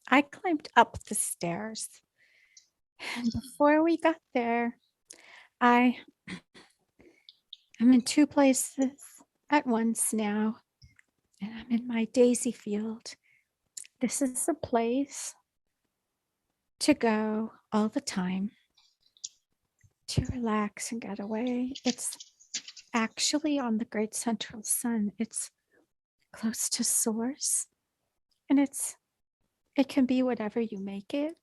I climbed up the stairs, and before we got there, I am in two places at once now, and I'm in my daisy field. This is a place to go all the time to relax and get away. It's actually on the great central sun. It's close to source, and it can be whatever you make it.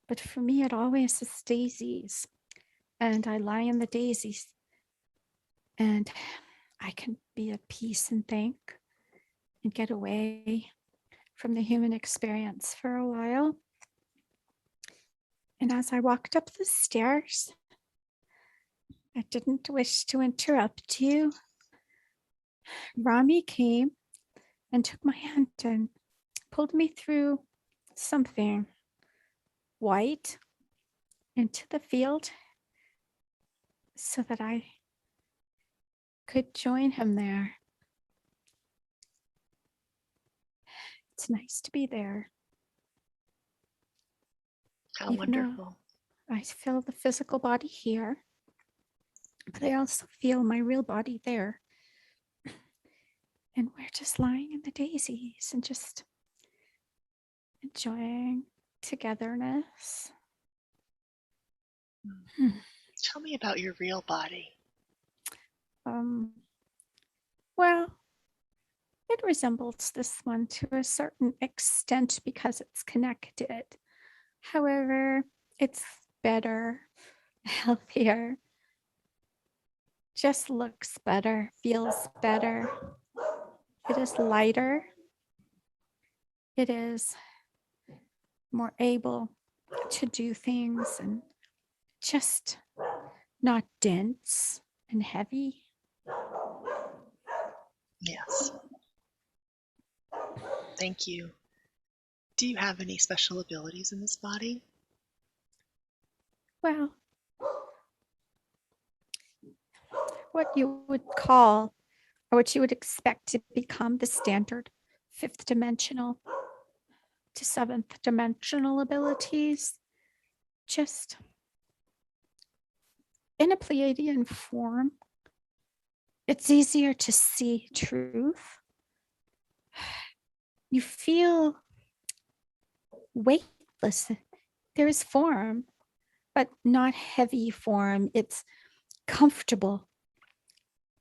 But for me, it always is daisies, and I lie in the daisies, and I can be at peace and think and get away from the human experience for a while. And as I walked up the stairs, I didn't wish to interrupt you. Rami came and took my hand and pulled me through something white into the field so that I could join him there. It's nice to be there. How Even wonderful. though I feel the physical body here, but I also feel my real body there. And we're just lying in the daisies and just enjoying togetherness. Tell me about your real body. Um, well, it resembles this one to a certain extent because it's connected. However, it's better, healthier, just looks better, feels better. It is lighter. It is more able to do things and just not dense and heavy. Yes. Thank you. Do you have any special abilities in this body? Well, what you would call or what you would expect to become the standard fifth dimensional to seventh dimensional abilities, just in a Pleiadian form. It's easier to see truth. You feel weightless. There is form, but not heavy form. It's comfortable,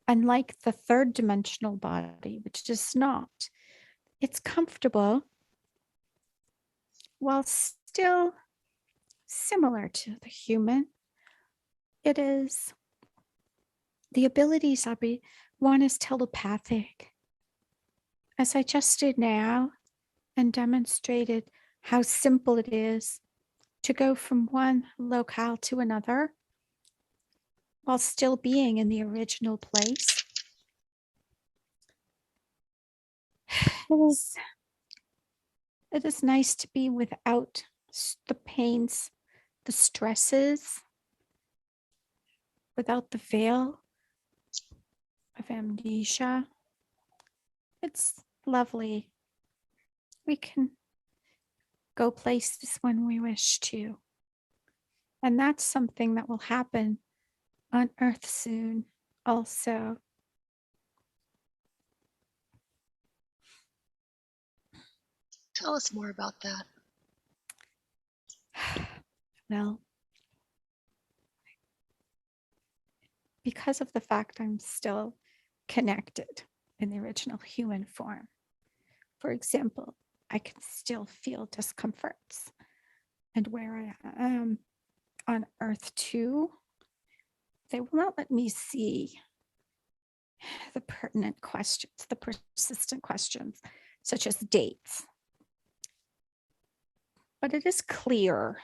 unlike the third dimensional body, which is not. It's comfortable while still similar to the human. It is the abilities one is telepathic. As I just did now and demonstrated how simple it is to go from one locale to another while still being in the original place. It is nice to be without the pains, the stresses, without the veil of amnesia. It's lovely. We can go places when we wish to. And that's something that will happen on Earth soon also. Tell us more about that. Well, because of the fact I'm still connected in the original human form. For example, I can still feel discomforts. And where I am on Earth 2, they will not let me see the pertinent questions, the persistent questions, such as dates. But it is clear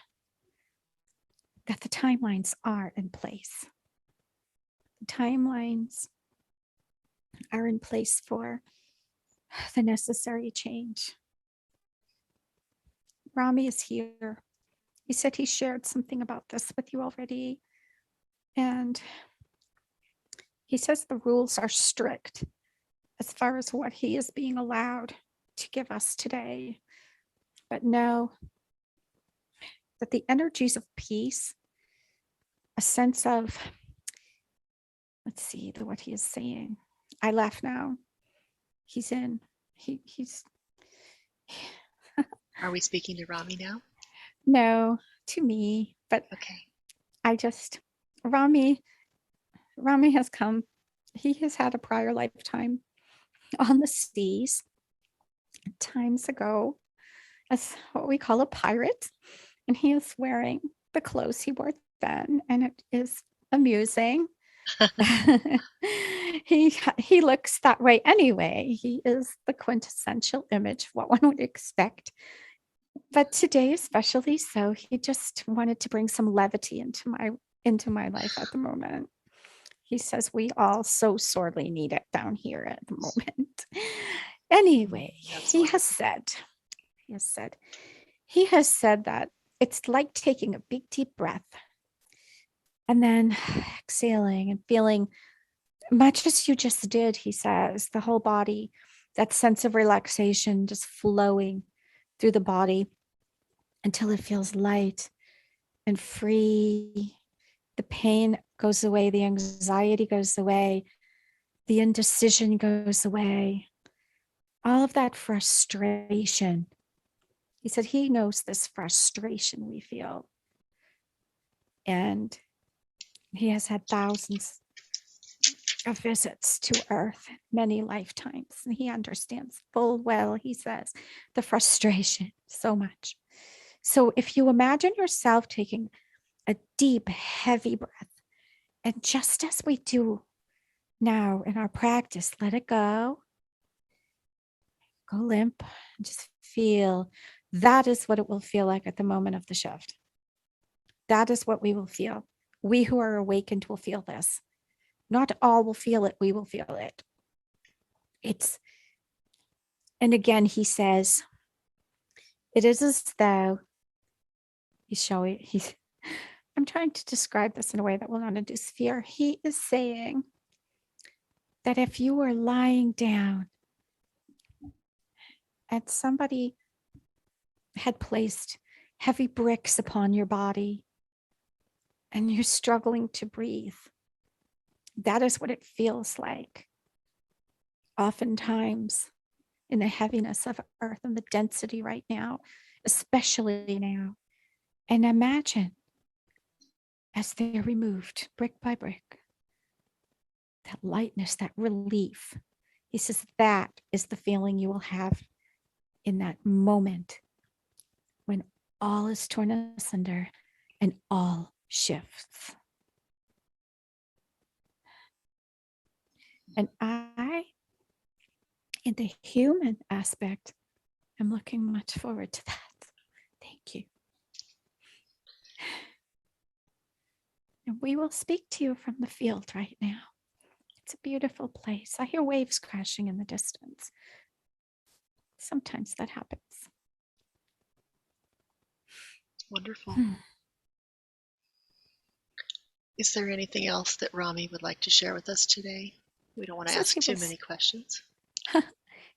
that the timelines are in place. The timelines are in place for the necessary change. Rami is here. He said he shared something about this with you already. And he says the rules are strict as far as what he is being allowed to give us today. but know that the energies of peace, a sense of, let's see what he is saying. I laugh now. He's in. He's Are we speaking to Rami now? no to me, but Okay. I just Rami has come. He has had a prior lifetime on the seas times ago as what we call a pirate, and he is wearing the clothes he wore then, and it is amusing. he looks that way anyway. He is the quintessential image of what one would expect. But today, especially so, he just wanted to bring some levity into my life at the moment. He says we all so sorely need it down here at the moment. Anyway, That's he wonderful. has said that it's like taking a big deep breath and then exhaling and feeling much as you just did, he says, the whole body, that sense of relaxation just flowing through the body until it feels light and free. The pain goes away, the anxiety goes away, the indecision goes away, all of that frustration. He said he knows this frustration we feel. And he has had thousands of visits to Earth, many lifetimes. And he understands full well, he says, the frustration so much. So if you imagine yourself taking a deep, heavy breath, and just as we do now in our practice, let it go limp, and just feel. That is what it will feel like at the moment of the shift. That is what we will feel. We who are awakened will feel this. Not all will feel it, we will feel it. And again, he says, it is as though I'm trying to describe this in a way that will not induce fear. He is saying that if you were lying down and somebody had placed heavy bricks upon your body and you're struggling to breathe, that is what it feels like. Oftentimes, in the heaviness of Earth and the density right now, especially now. And imagine as they're removed brick by brick, that lightness, that relief. He says that is the feeling you will have in that moment when all is torn asunder and all shifts. And I, in the human aspect, am looking much forward to that. Thank you. And we will speak to you from the field right now. It's a beautiful place. I hear waves crashing in the distance. Sometimes that happens. Wonderful. Is there anything else that Rami would like to share with us today? We don't want to ask too many questions.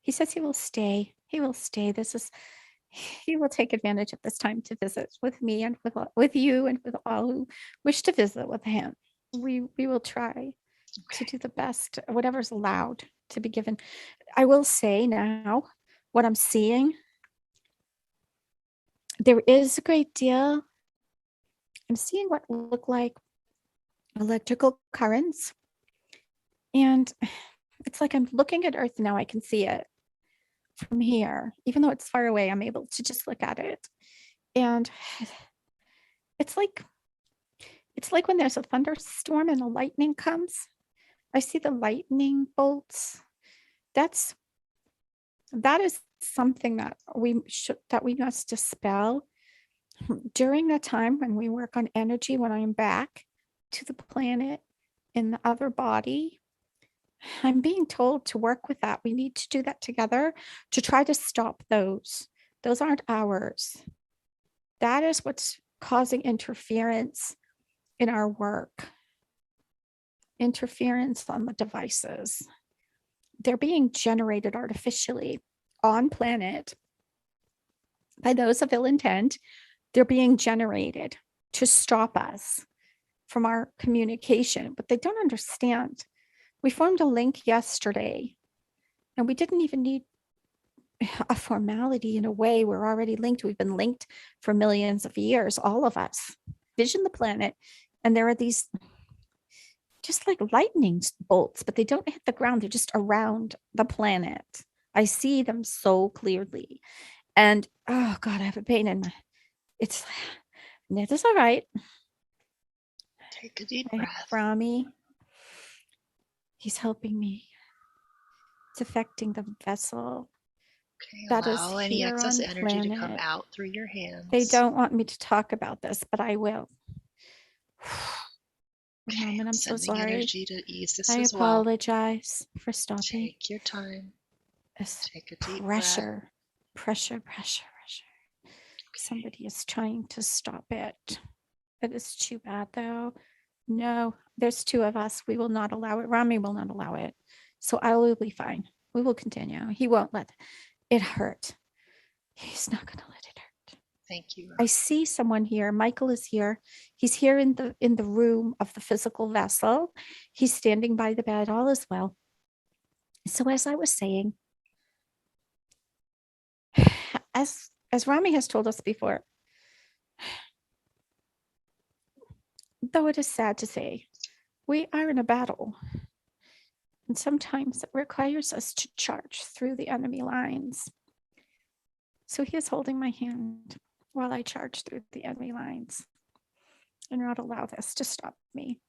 He says he will stay. He will stay. He will take advantage of this time to visit with me and with you and with all who wish to visit with him. We will try to do the best, whatever's allowed to be given. I will say now, what I'm seeing, there is a great deal. I'm seeing what look like electrical currents. And it's like I'm looking at Earth now. I can see it from here. Even though it's far away, I'm able to just look at it. And it's like when there's a thunderstorm and the lightning comes. I see the lightning bolts. That is something that we must dispel during the time when we work on energy, when I'm back to the planet in the other body. I'm being told to work with that. We need to do that together to try to stop those. Those aren't ours. That is what's causing interference in our work, interference on the devices. They're being generated artificially on planet by those of ill intent. They're being generated to stop us from our communication, but they don't understand. We formed a link yesterday, and we didn't even need a formality. In a way, we're already linked. We've been linked for millions of years, all of us. Vision the planet, and there are these just like lightning bolts, but they don't hit the ground. They're just around the planet. I see them so clearly. And oh God, I have a pain in my, it's, it's all right. Take a deep breath. Rami, he's helping me. It's affecting the vessel. Okay, that allow is any here excess on energy planet. to come out through your hands. They don't want me to talk about this, but I will. Okay, and I'm so sorry. Energy to ease this I as apologize for stopping. Take your time. Take a deep pressure, pressure. Somebody is trying to stop it. It is too bad, though. No, there's two of us. We will not allow it. Rami will not allow it. So I will be fine. We will continue. He won't let it hurt. He's not going to let it hurt. Thank you. I see someone here. Michael is here. He's here in the room of the physical vessel. He's standing by the bed. All is well. So as I was saying, as Rami has told us before, though it is sad to say, we are in a battle. And sometimes it requires us to charge through the enemy lines. So he is holding my hand while I charge through the enemy lines and not allow this to stop me.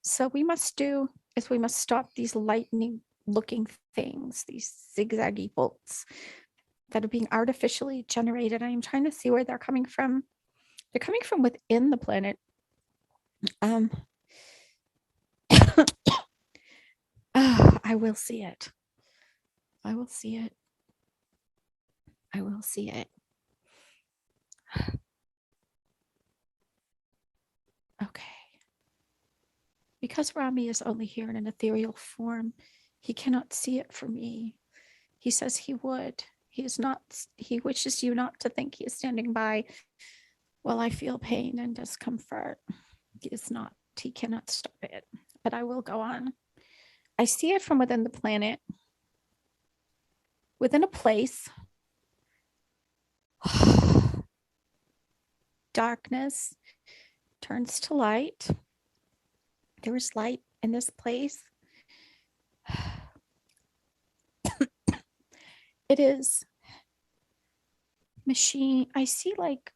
So we must stop these lightning looking things, these zigzaggy bolts that are being artificially generated. I am trying to see where they're coming from. They're coming from within the planet. I will see it. I will see it. I will see it. Okay. Because Rami is only here in an ethereal form, he cannot see it for me. He says he would. He wishes you not to think he is standing by while I feel pain and discomfort. He cannot stop it, but I will go on. I see it from within the planet, within a place. Darkness turns to light. There is light in this place. It is machine. I see like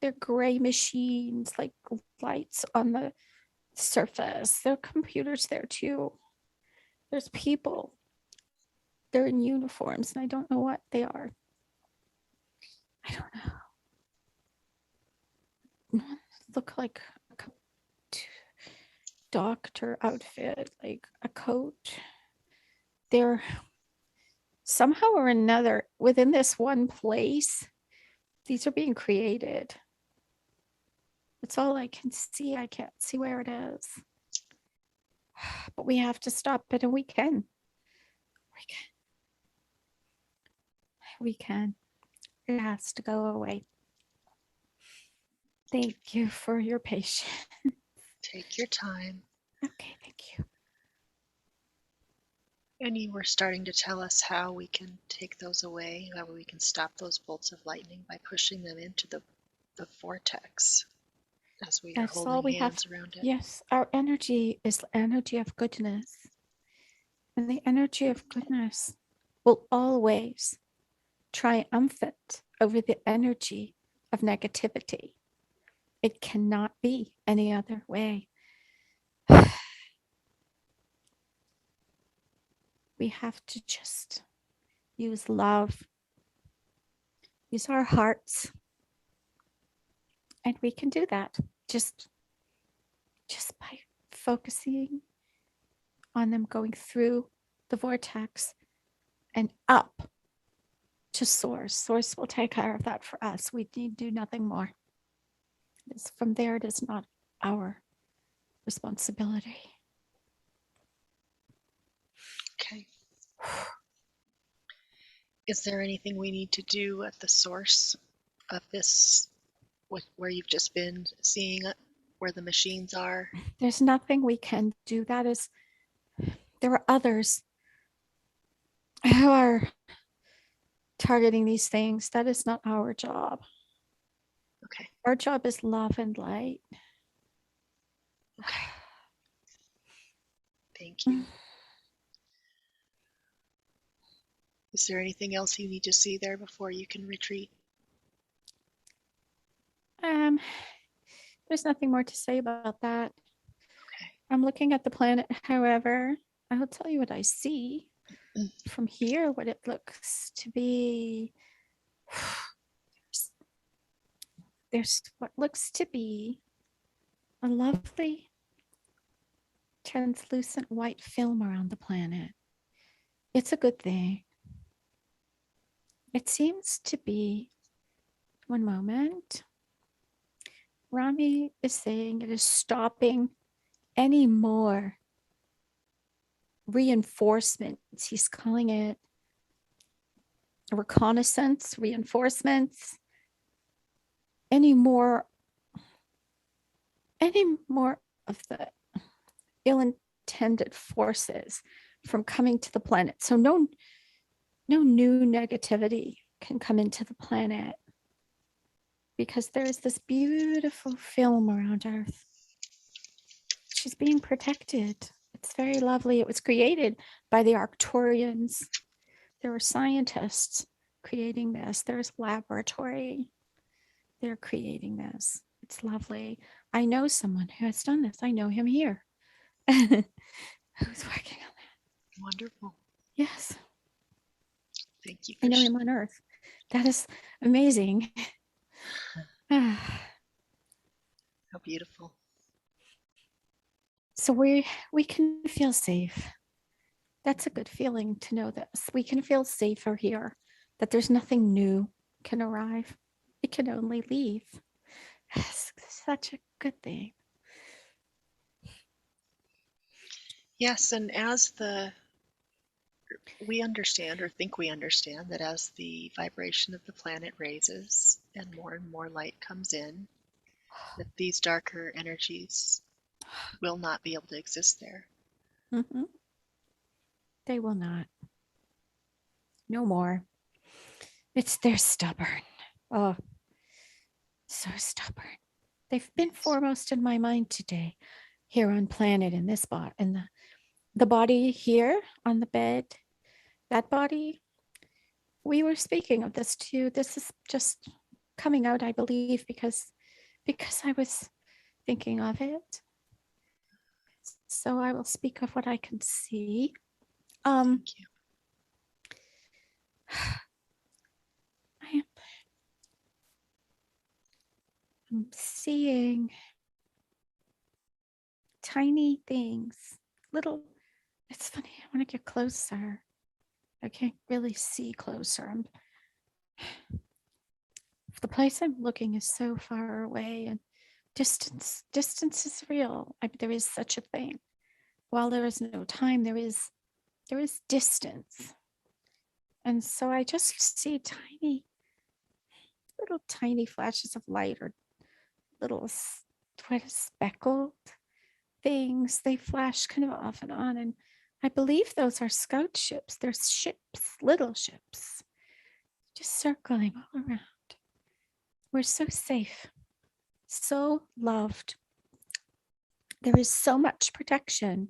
they're gray machines, like lights on the surface. There are computers there too. There's people. They're in uniforms, and I don't know what they are. I don't know. Look like a doctor outfit, like a coat. They're somehow or another within this one place. These are being created. That's all I can see. I can't see where it is. But we have to stop it, and we can. We can. It has to go away. Thank you for your patience. Take your time. Okay, thank you. And you were starting to tell us how we can take those away, how we can stop those bolts of lightning by pushing them into the vortex as we are holding hands around it. Yes, our energy is the energy of goodness. And the energy of goodness will always triumphant over the energy of negativity. It cannot be any other way. We have to just use love, use our hearts, and we can do that just by focusing on them going through the vortex and up to source. Source will take care of that for us. We need do nothing more. From there, it is not our responsibility. Okay. Is there anything we need to do at the source of this, where you've just been seeing it, where the machines are? There's nothing we can do. There are others who are targeting these things. That is not our job. Okay. Our job is love and light. Okay. Thank you. Is there anything else you need to see there before you can retreat? There's nothing more to say about that. Okay. I'm looking at the planet, however, I will tell you what I see from here, what it looks to be. There's what looks to be a lovely translucent white film around the planet. It's a good thing. It seems to be, one moment, Rami is saying it is stopping any more reinforcements. He's calling it reconnaissance, reinforcements, any more of the ill-intended forces from coming to the planet. So no new negativity can come into the planet because there is this beautiful film around Earth. She's being protected. It's very lovely. It was created by the Arcturians. There were scientists creating this. There's a laboratory. They're creating this. It's lovely. I know someone who has done this. I know him here. Who's working on that? Wonderful. Yes. Thank you. I know him on Earth. That is amazing. How beautiful. So we can feel safe. That's a good feeling to know this. We can feel safer here, that there's nothing new can arrive. It can only leave. It's such a good thing. Yes, and as we understand, or think we understand, that as the vibration of the planet raises and more light comes in, that these darker energies will not be able to exist there. Mm-hmm. They will not. No more. They're stubborn. Oh, so stubborn. They've been foremost in my mind today, here on planet, in this body, in the body here on the bed, that body. We were speaking of this too. This is just coming out, I believe, because I was thinking of it. So I will speak of what I can see. Thank you. I'm seeing tiny things, little. It's funny. I want to get closer. I can't really see closer. The place I'm looking is so far away, and distance is real. There is such a thing. While there is no time, there is distance. And so I just see little tiny flashes of light, or little speckled things. They flash kind of off and on. And I believe those are scout ships. They're ships, little ships, just circling all around. We're so safe, so loved. There is so much protection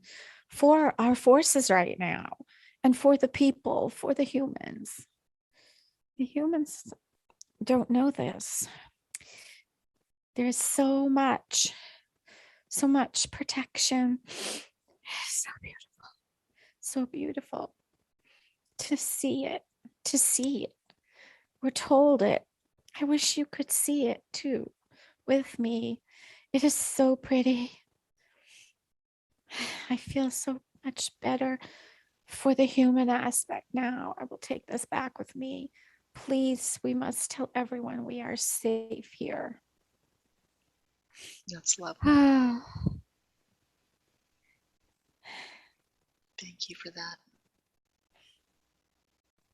for our forces right now, and for the people, for the humans. The humans don't know this. There's so much protection. So beautiful. So beautiful to see it, We're told it. I wish you could see it too with me. It is so pretty. I feel so much better for the human aspect now. I will take this back with me. Please, we must tell everyone we are safe here. That's lovely. Thank you for that.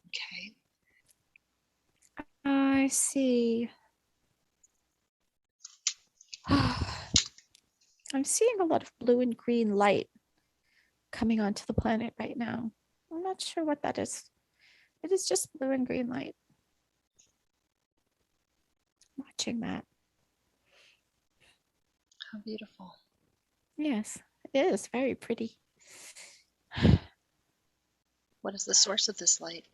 Okay. I see. I'm seeing a lot of blue and green light coming onto the planet right now. I'm not sure what that is. It is just blue and green light. Watching that. How beautiful. Yes, it is very pretty. What is the source of this light?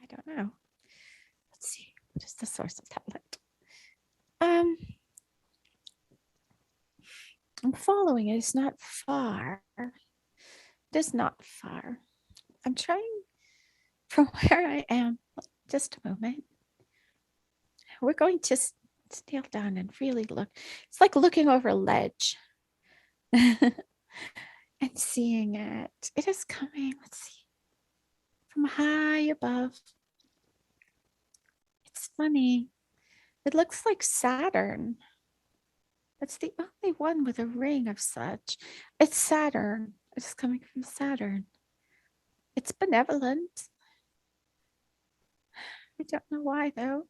I don't know. Let's see. What is the source of that light? I'm following it. It's not far. It is not far. I'm trying from where I am. Just a moment. We're going to kneel down and really look. It's like looking over a ledge and seeing it. It is coming. Let's see. From high above. It's funny. It looks like Saturn. It's the only one with a ring of such. It's Saturn. It's coming from Saturn. It's benevolent. I don't know why, though,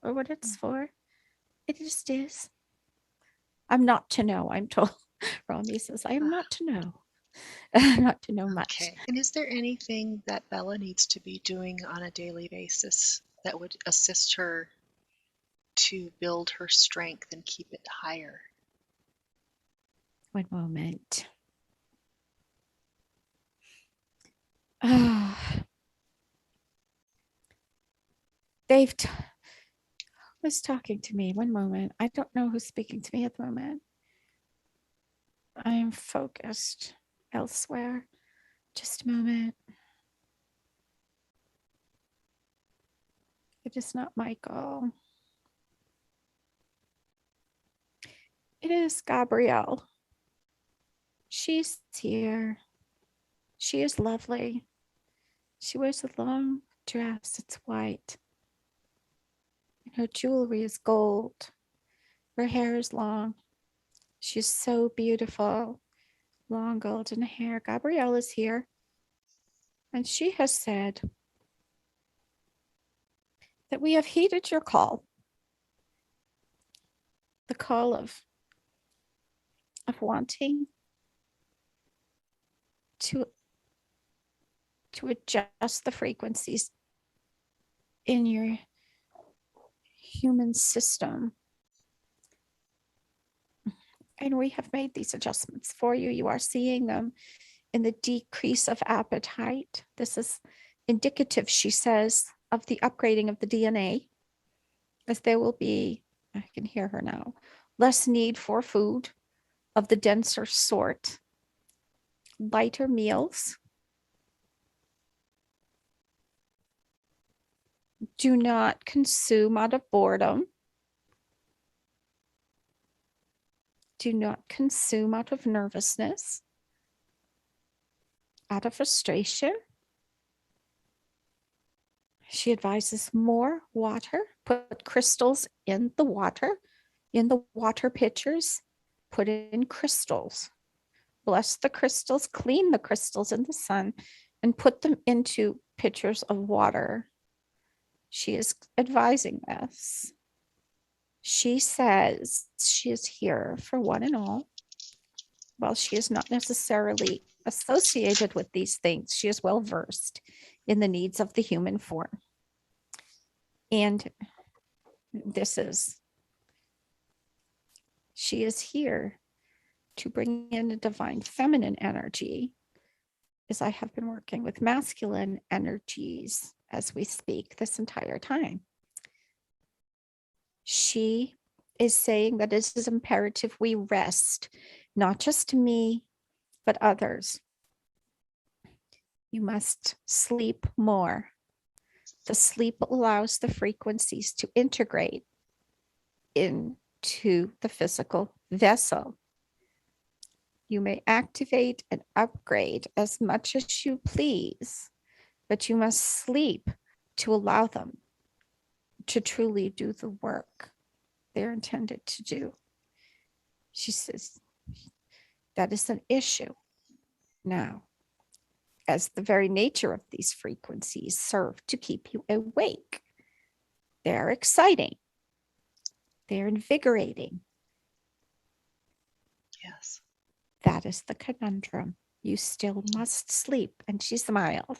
or what it's for. It just is. I'm not to know, I'm told. Rami says, I am not to know. Not to know much. Okay. And is there anything that Bella needs to be doing on a daily basis that would assist her to build her strength and keep it higher? One moment. Ah, Dave was talking to me. One moment. I don't know who's speaking to me at the moment. I am focused elsewhere. Just a moment. It is not Michael. It is Gabrielle. She's here. She is lovely. She wears a long dress. It's white. And her jewelry is gold. Her hair is long. She's so beautiful. Long golden hair. Gabrielle is here. And she has said that we have heeded your call. The call of wanting to adjust the frequencies in your human system. And we have made these adjustments for you. You are seeing them in the decrease of appetite. This is indicative, she says, of the upgrading of the DNA, as there will be, I can hear her now, less need for food of the denser sort, lighter meals. Do not consume out of boredom. Do not consume out of nervousness, out of frustration. She advises more water. Put crystals in the water pitchers. Put in crystals. Bless the crystals, clean the crystals in the sun, and put them into pitchers of water. She is advising this. She says she is here for one and all. While she is not necessarily associated with these things, she is well versed in the needs of the human form. And she is here to bring in a divine feminine energy, as I have been working with masculine energies as we speak this entire time. She is saying that it is imperative we rest, not just me, but others. You must sleep more. The sleep allows the frequencies to integrate into the physical vessel. You may activate and upgrade as much as you please, but you must sleep to allow them to truly do the work they're intended to do. She says that is an issue now, as the very nature of these frequencies serve to keep you awake. They're exciting. They're invigorating. Yes. That is the conundrum. You still must sleep. And she smiles.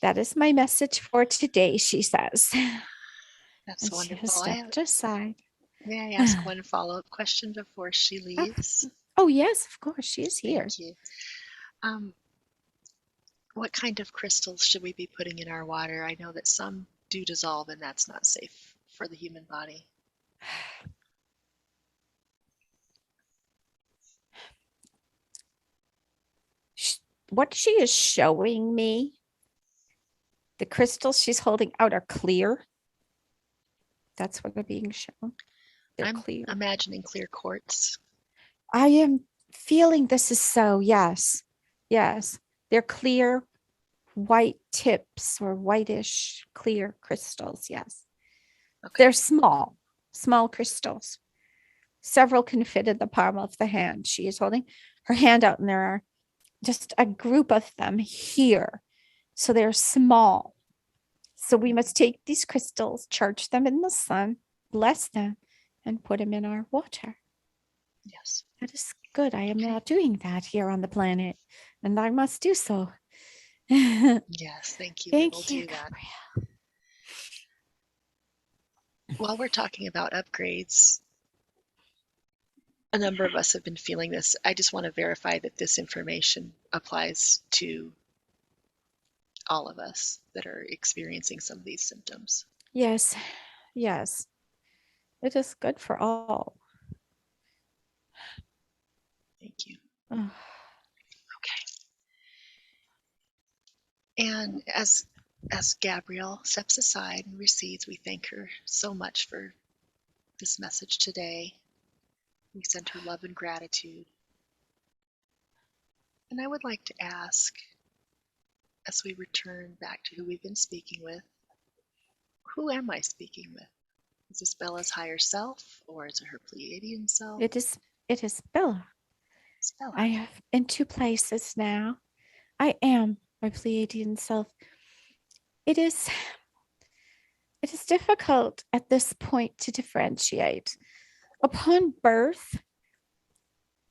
That is my message for today, she says. That's And she has wonderful. stepped aside. May I ask one follow-up question before she leaves? Oh, yes, of course. She is here. Thank you. What kind of crystals should we be putting in our water? I know that some do dissolve, and that's not safe for the human body. What she is showing me, the crystals she's holding out are clear. That's what they're being shown. They're I'm clear. imagining clear quartz. I am feeling this is so. Yes. Yes. They're clear white tips or whitish clear crystals. Yes. Okay. They're small crystals. Several can fit in the palm of the hand. She is holding her hand out, and there are just a group of them here. So they're small. So we must take these crystals, charge them in the sun, bless them, and put them in our water. Yes. That is good. I am not doing that here on the planet, and I must do so. Yes, thank you. We will Thank you, do that. Gabrielle. While we're talking about upgrades, a number of us have been feeling this. I just want to verify that this information applies to all of us that are experiencing some of these symptoms. Yes, yes. It is good for all. Thank you. Oh, Okay. And as Gabrielle steps aside and recedes, we thank her so much for this message today. We send her love and gratitude. And I would like to ask, as we return back to who we've been speaking with, who am I speaking with? Is this Bella's higher self, or is it her Pleiadian self? it is Bella. It's Bella. I have in two places now. I am my Pleiadian self. It is difficult at this point to differentiate. Upon birth,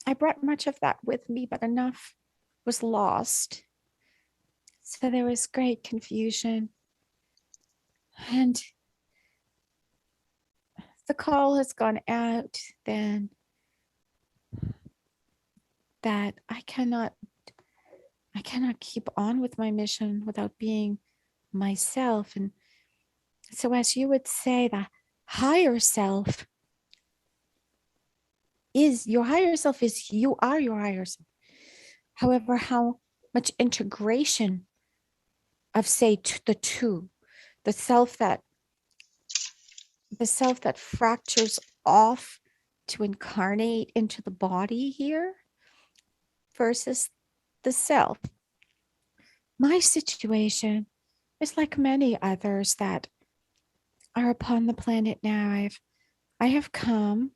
I brought much of that with me, but enough was lost. So there was great confusion. And the call has gone out then that I cannot keep on with my mission without being myself. And so, as you would say, the higher self is your higher self, is you are your higher self. However, how much integration of, say, the two, the self that fractures off to incarnate into the body here versus the self. My situation is like many others that are upon the planet now. I have come,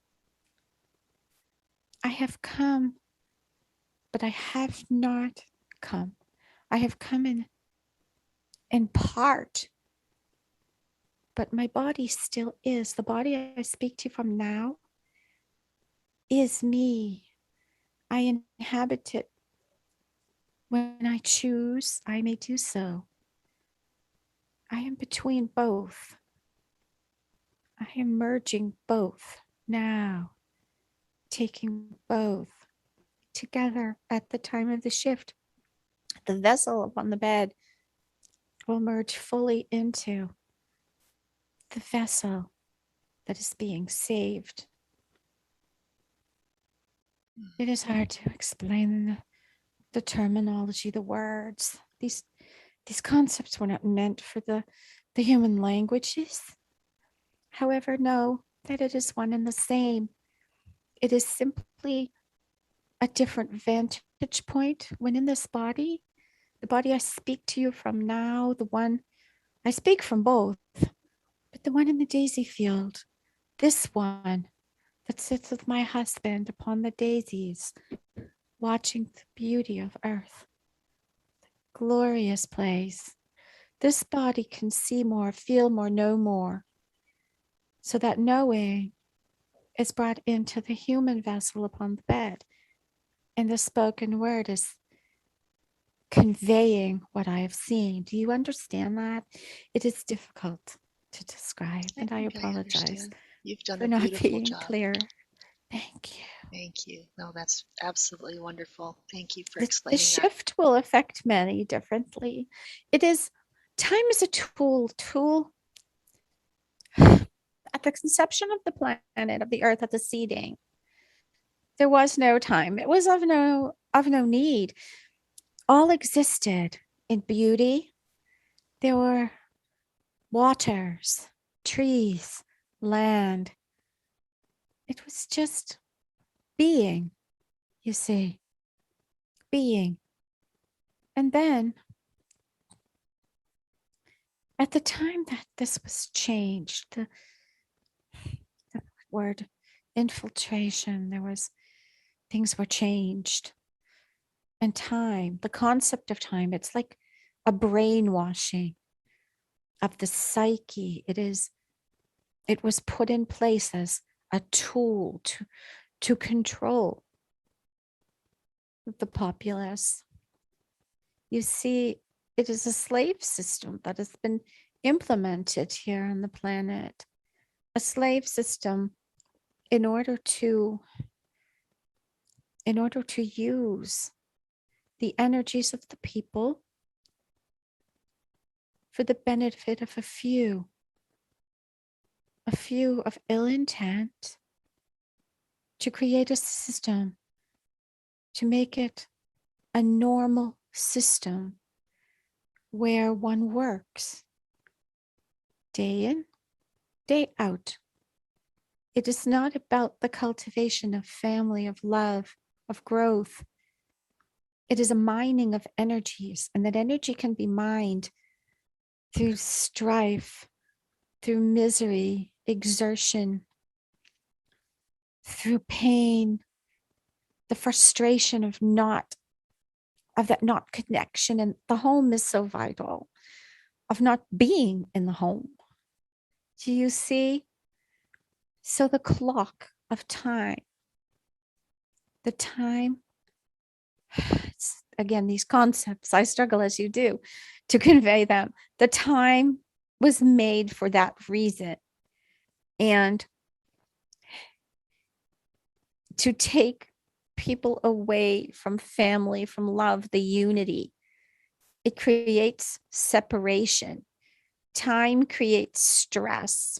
but I have not come. I have come in part, but my body still is. The body I speak to from now is me. I inhabit it. When I choose, I may do so. I am between both. I am merging both now, taking both together at the time of the shift. The vessel upon the bed will merge fully into the vessel that is being saved. It is hard to explain the terminology, the words. These concepts were not meant for the human languages. However, know that it is one and the same. It is simply a different vantage point when in this body, the body I speak to you from now, the one I speak from both, but the one in the daisy field, this one that sits with my husband upon the daisies, watching the beauty of earth, glorious place, This body can see more, feel more, know more. So that knowing is brought into the human vessel upon the bed. And the spoken word is conveying what I have seen. Do you understand that? It is difficult to describe, and I think I apologize understand. You've done for a not beautiful being job. clear. Thank you. Thank you. No, that's absolutely wonderful. Thank you for The explaining that. shift will affect many differently. It is time is a tool. At the conception of the planet, of the earth, at the seeding, there was no time. It was of no need. All existed in beauty. There were waters, trees, land. It was just being, you see, being. And then at the time that this was changed, the word infiltration, things were changed. And time, the concept of time, it's like a brainwashing of the psyche. It was put in place as a tool to control the populace. You see, it is a slave system that has been implemented here on the planet. A slave system in order to use the energies of the people for the benefit of a few of ill intent, to create a system, to make it a normal system where one works day in, day out. It is not about the cultivation of family, of love, of growth. It is a mining of energies, and that energy can be mined through strife, through misery, exertion, through pain, the frustration of that not connection. And the home is so vital, of not being in the home. Do you see? So the clock of time, the time, it's, again, these concepts, I struggle as you do to convey them. The time was made for that reason. And to take people away from family, from love, the unity, it creates separation. Time creates stress.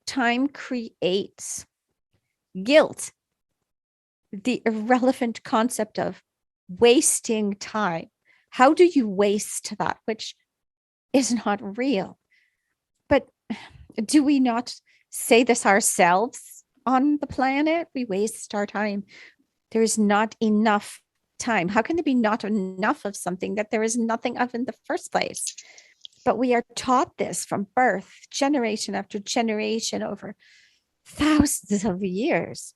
Time creates guilt. The irrelevant concept of wasting time. How do you waste that which is not real? But do we not say this ourselves on the planet? We waste our time. There is not enough time. How can there be not enough of something that there is nothing of in the first place? But we are taught this from birth, generation after generation, over thousands of years.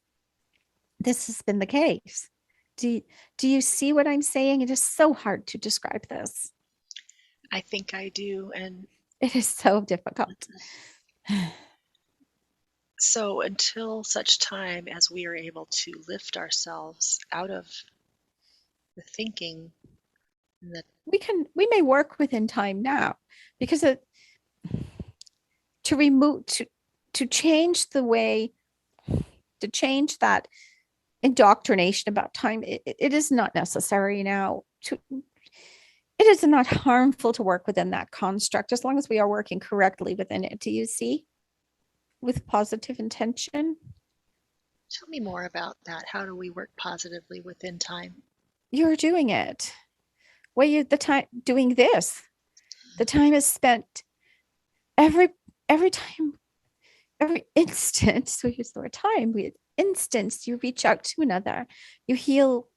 This has been the case. Do you see what I'm saying? It is so hard to describe this. I think I do. And it is so difficult. So until such time as we are able to lift ourselves out of the thinking that we may work within time now, because to change the way, to change that indoctrination about time, it is not necessary now. It is not harmful to work within that construct as long as we are working correctly within it. Do you see? With positive intention. Tell me more about that. How do we work positively within time? You're doing it. The time doing this. The time is spent every time, every instant. So use the word time. Instance, you reach out to another, you heal,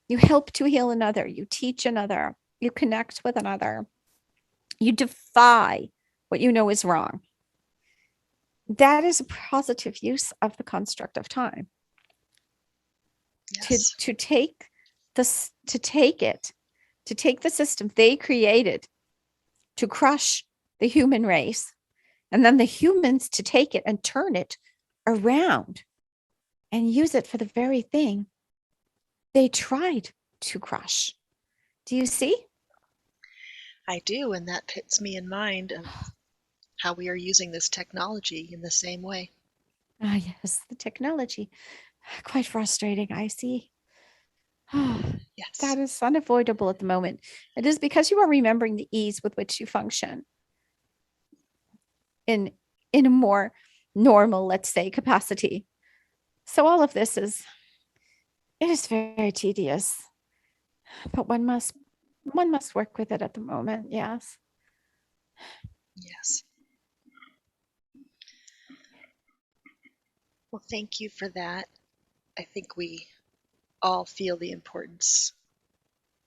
you help to heal another, you teach another, you connect with another, you defy what you know is wrong. That is a positive use of the construct of time. Yes. To take the system they created to crush the human race, and then the humans to take it and turn it around and use it for the very thing they tried to crush. Do you see? I do, and that puts me in mind of how we are using this technology in the same way. Ah, yes, the technology. Quite frustrating, I see. Yes. That is unavoidable at the moment. It is because you are remembering the ease with which you function in a more normal, let's say, capacity. So all of this is it is very tedious, but one must work with it at the moment. Yes. Yes. Well, thank you for that. I think we all feel the importance,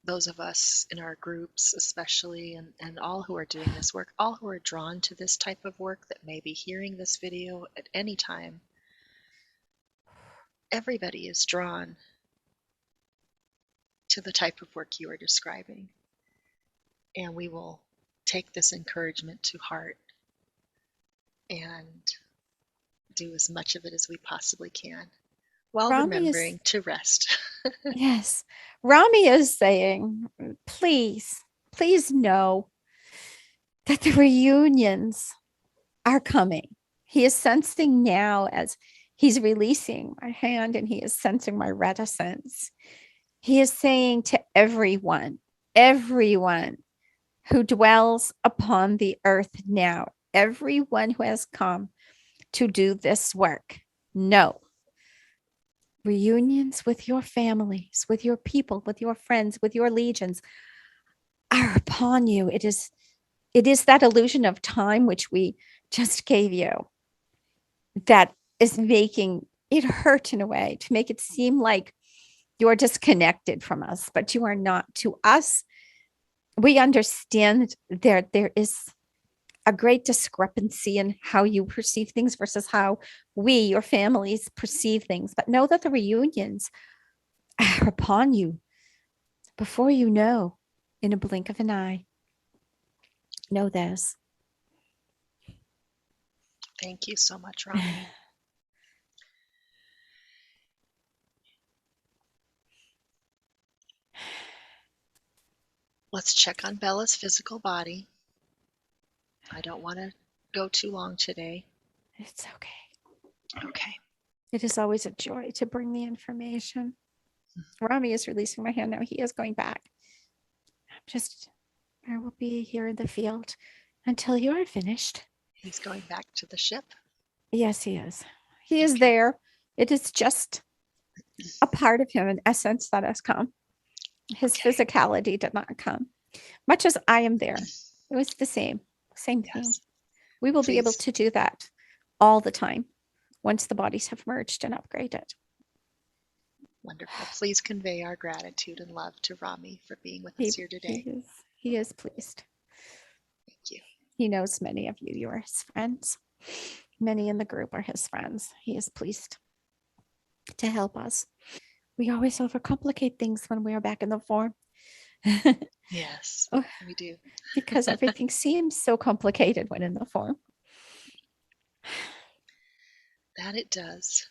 those of us in our groups especially, and all who are doing this work, all who are drawn to this type of work that may be hearing this video at any time. Everybody is drawn to the type of work you are describing. And we will take this encouragement to heart and do as much of it as we possibly can while Rami is remembering to rest. yes. Rami is saying, please, please know that the reunions are coming. He is sensing now as he's releasing my hand and he is sensing my reticence. He is saying to everyone, everyone who dwells upon the earth now, everyone who has come to do this work, no. Reunions with your families, with your people, with your friends, with your legions are upon you. It is that illusion of time which we just gave you that is making it hurt in a way, to make it seem like you're disconnected from us, but you are not. To us, we understand there is a great discrepancy in how you perceive things versus how we, your families, perceive things. But know that the reunions are upon you before you know, in a blink of an eye. Know this. Thank you so much, Rami. Let's check on Bella's physical body. I don't want to go too long today. It's okay. Okay. It is always a joy to bring the information. Rami is releasing my hand now. He is going back. I will be here in the field until you are finished. He's going back to the ship. Yes, he is. He is Okay. there. It is just a part of him, an essence that has come. His Okay. physicality did not come. Much as I am there, it was the same thing. Yes. We will be able Please. to do that all the time once the bodies have merged and upgraded. Wonderful. Please convey our gratitude and love to Rami for being with us here today. He is pleased. Thank you. He knows many of you. You are his friends. Many in the group are his friends. He is pleased to help us. We always overcomplicate things when we are back in the form. Yes, we do. Because everything seems so complicated when in the form. That it does.